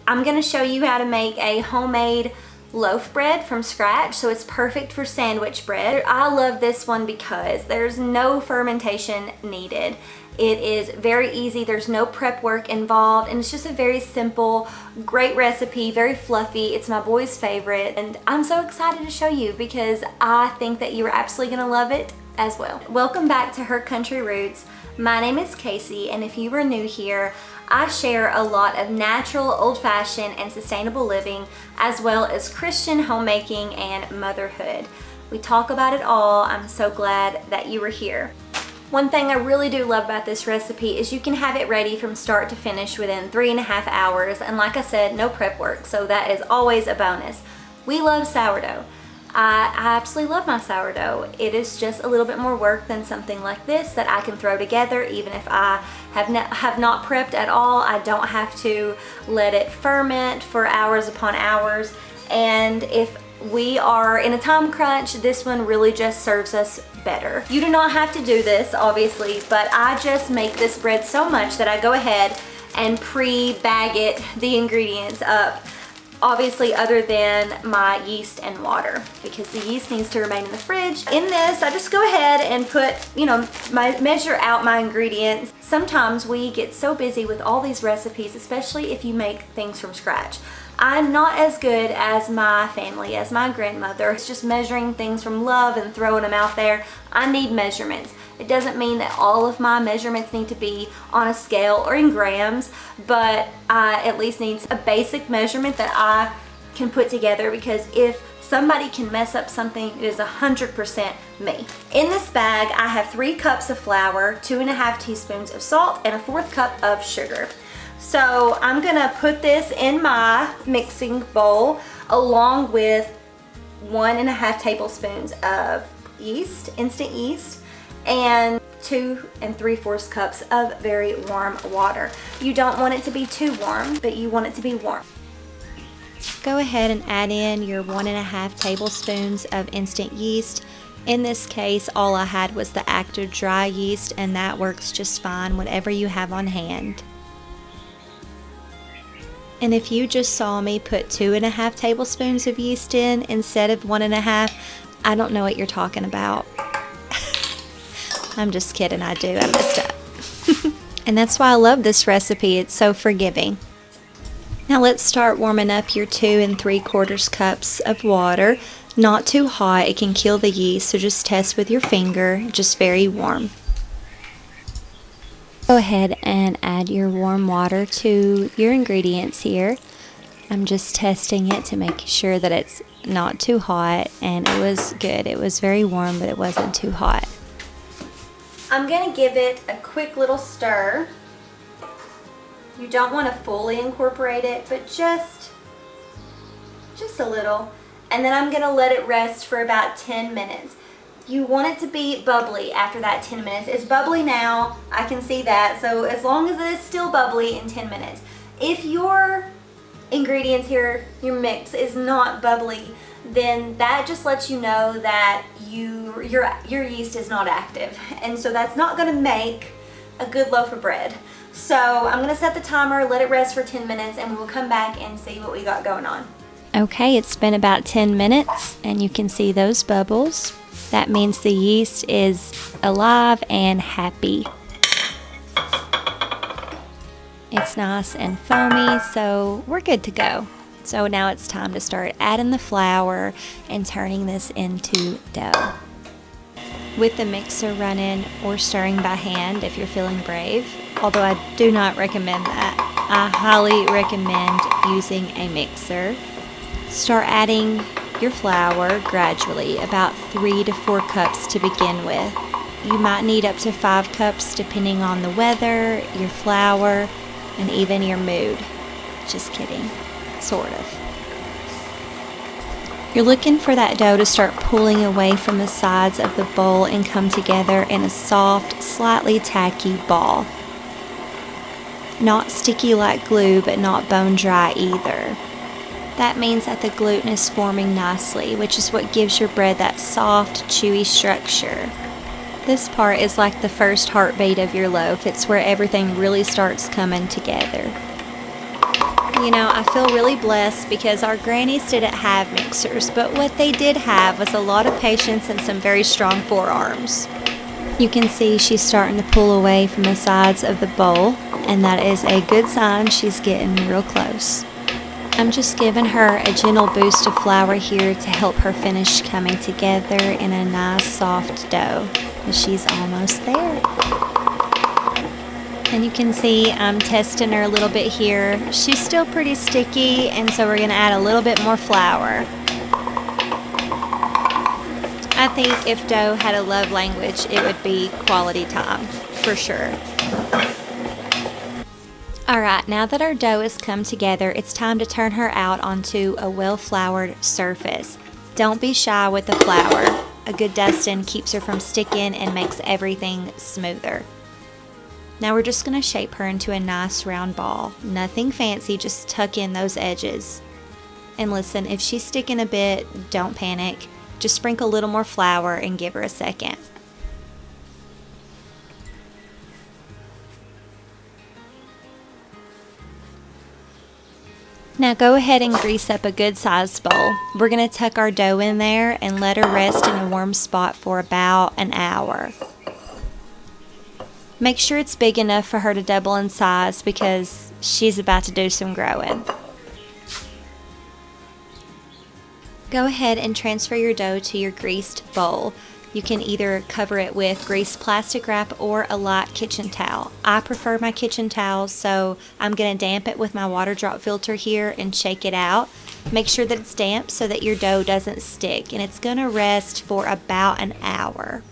I'm gonna show you how to make a homemade loaf bread from scratch, so it's perfect for sandwich bread. I love this one because there's no fermentation needed. It is very easy, there's no prep work involved, and it's just a very simple, great recipe, very fluffy. It's my boy's favorite, and I'm so excited to show you because I think that you're absolutely gonna love it as well. Welcome back to Her Country Roots. My name is Casey, and if you are new here, I share a lot of natural, old-fashioned, and sustainable living, as well as Christian homemaking and motherhood. We talk about it all. I'm so glad that you are here. One thing I really do love about this recipe is you can have it ready from start to finish within 3.5 hours, and like I said, no prep work, so that is always a bonus. We love sourdough. I absolutely love my sourdough. It is just a little bit more work than something like this that I can throw together. Even if I have not prepped at all, I don't have to let it ferment for hours upon hours. And if we are in a time crunch, this one really just serves us better. You do not have to do this, obviously, but I just make this bread so much that I go ahead and pre-bag it, the ingredients up. Obviously, other than my yeast and water, because the yeast needs to remain in the fridge. In this, I just go ahead and put, measure out my ingredients. Sometimes we get so busy with all these recipes, especially if you make things from scratch. I'm not as good as my family, as my grandmother. It's just measuring things from love and throwing them out there. I need measurements. It doesn't mean that all of my measurements need to be on a scale or in grams, but I at least need a basic measurement that I can put together, because if somebody can mess up something, it is 100% me. In this bag, I have 3 cups of flour, 2.5 teaspoons of salt, and a 1/4 cup of sugar. So I'm gonna put this in my mixing bowl along with 1.5 tablespoons of yeast, instant yeast, and 2 3/4 cups of very warm water. You don't want it to be too warm, but you want it to be warm. Go ahead and add in your 1.5 tablespoons of instant yeast. In this case, all I had was the active dry yeast, and that works just fine, whatever you have on hand. And if you just saw me put 2.5 tablespoons of yeast in instead of 1.5, I don't know what you're talking about. I'm just kidding, I do. I messed up. And that's why I love this recipe. It's so forgiving. Now let's start warming up your 2 3/4 cups of water. Not too hot, it can kill the yeast, so just test with your finger, just very warm. Go ahead and add your warm water to your ingredients here. I'm just testing it to make sure that it's not too hot, and it was good. It was very warm, but it wasn't too hot. I'm gonna give it a quick little stir. You don't want to fully incorporate it, but just a little. And then I'm gonna let it rest for about 10 minutes. You want it to be bubbly after that 10 minutes. It's bubbly now, I can see that. So as long as it is still bubbly in 10 minutes. If your ingredients here, your mix is not bubbly, then that just lets you know that your yeast is not active. And so that's not gonna make a good loaf of bread. So I'm gonna set the timer, let it rest for 10 minutes, and we'll come back and see what we got going on. Okay, it's been about 10 minutes, and you can see those bubbles. That means the yeast is alive and happy. It's nice and foamy, so we're good to go. So now it's time to start adding the flour and turning this into dough. With the mixer running or stirring by hand if you're feeling brave, although I do not recommend that. I highly recommend using a mixer. Start adding your flour gradually, about 3 to 4 cups to begin with. You might need up to 5 cups depending on the weather, your flour, and even your mood. Just kidding, sort of. You're looking for that dough to start pulling away from the sides of the bowl and come together in a soft, slightly tacky ball. Not sticky like glue, but not bone dry either. That means that the gluten is forming nicely, which is what gives your bread that soft, chewy structure. This part is like the first heartbeat of your loaf. It's where everything really starts coming together. You know, I feel really blessed because our grannies didn't have mixers, but what they did have was a lot of patience and some very strong forearms. You can see she's starting to pull away from the sides of the bowl, and that is a good sign she's getting real close. I'm just giving her a gentle boost of flour here to help her finish coming together in a nice soft dough. And she's almost there. And you can see I'm testing her a little bit here. She's still pretty sticky, and so we're going to add a little bit more flour. I think if dough had a love language, it would be quality time, for sure. Alright, now that our dough has come together, it's time to turn her out onto a well-floured surface. Don't be shy with the flour. A good dusting keeps her from sticking and makes everything smoother. Now we're just going to shape her into a nice round ball. Nothing fancy, just tuck in those edges. And listen, if she's sticking a bit, don't panic. Just sprinkle a little more flour and give her a second. Now go ahead and grease up a good sized bowl. We're going to tuck our dough in there and let her rest in a warm spot for about an hour. Make sure it's big enough for her to double in size because she's about to do some growing. Go ahead and transfer your dough to your greased bowl. You can either cover it with greased plastic wrap or a light kitchen towel. I prefer my kitchen towel, so I'm going to damp it with my water drop filter here and shake it out. Make sure that it's damp so that your dough doesn't stick, and it's going to rest for about an hour.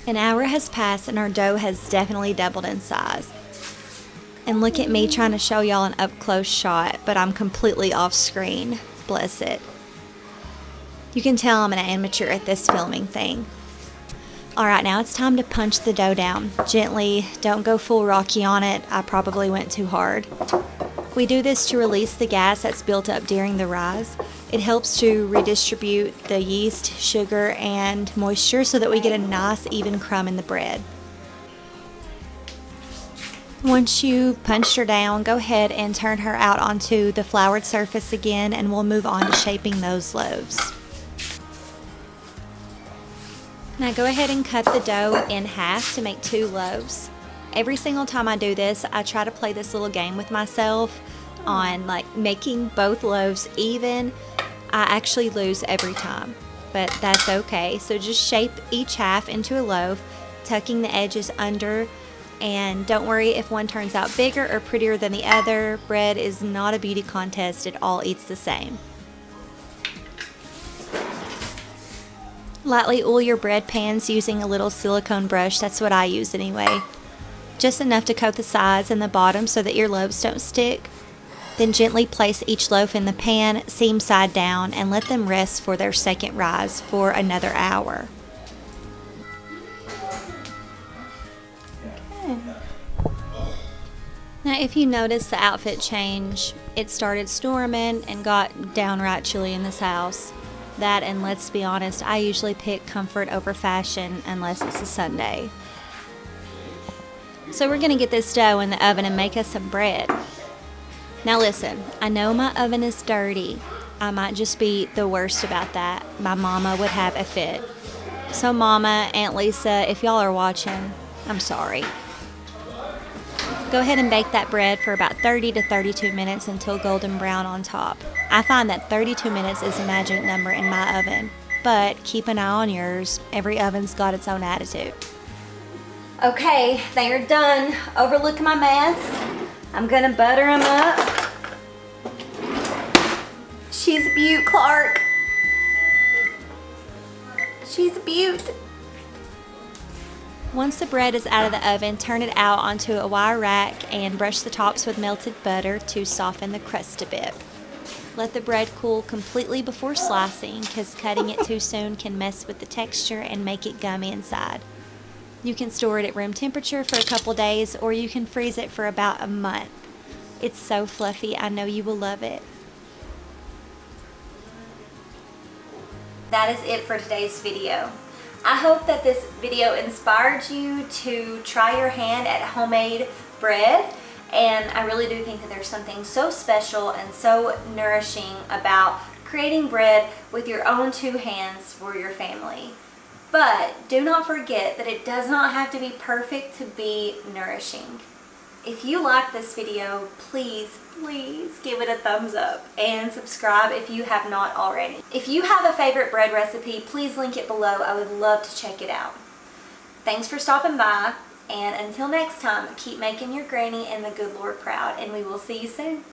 An hour has passed and our dough has definitely doubled in size. And look at me trying to show y'all an up-close shot, but I'm completely off screen. Bless it. You can tell I'm an amateur at this filming thing. Alright, now it's time to punch the dough down. Gently, don't go full Rocky on it. I probably went too hard. We do this to release the gas that's built up during the rise. It helps to redistribute the yeast, sugar, and moisture so that we get a nice even crumb in the bread. Once you punched her down, go ahead and turn her out onto the floured surface again, and we'll move on to shaping those loaves. Now go ahead and cut the dough in half to make 2 loaves. Every single time I do this, I try to play this little game with myself on making both loaves even. I actually lose every time, but that's okay. So just shape each half into a loaf, tucking the edges under, and don't worry if one turns out bigger or prettier than the other. Bread is not a beauty contest, it all eats the same. Lightly oil your bread pans using a little silicone brush. That's what I use anyway. Just enough to coat the sides and the bottom so that your loaves don't stick. Then gently place each loaf in the pan, seam side down, and let them rest for their second rise for another hour. Okay. Now if you notice the outfit change, it started storming and got downright chilly in this house. That, and let's be honest, I usually pick comfort over fashion unless it's a Sunday. So we're going to get this dough in the oven and make us some bread. Now listen, I know my oven is dirty. I might just be the worst about that. My mama would have a fit. So Mama, Aunt Lisa, if y'all are watching, I'm sorry. Go ahead and bake that bread for about 30 to 32 minutes until golden brown on top. I find that 32 minutes is a magic number in my oven, but keep an eye on yours. Every oven's got its own attitude. Okay, they are done. Overlook my mess. I'm gonna butter them up. She's a beaut, Clark. She's a beaut. Once the bread is out of the oven, turn it out onto a wire rack and brush the tops with melted butter to soften the crust a bit. Let the bread cool completely before slicing, because cutting it too soon can mess with the texture and make it gummy inside. You can store it at room temperature for a couple days, or you can freeze it for about a month. It's so fluffy, I know you will love it. That is it for today's video. I hope that this video inspired you to try your hand at homemade bread, And I really do think that there's something so special and so nourishing about creating bread with your own two hands for your family. But do not forget that it does not have to be perfect to be nourishing. If you like this video, please give it a thumbs up and subscribe if you have not already. If you have a favorite bread recipe, please link it below. I would love to check it out. Thanks for stopping by, and until next time, keep making your granny and the good Lord proud, and we will see you soon.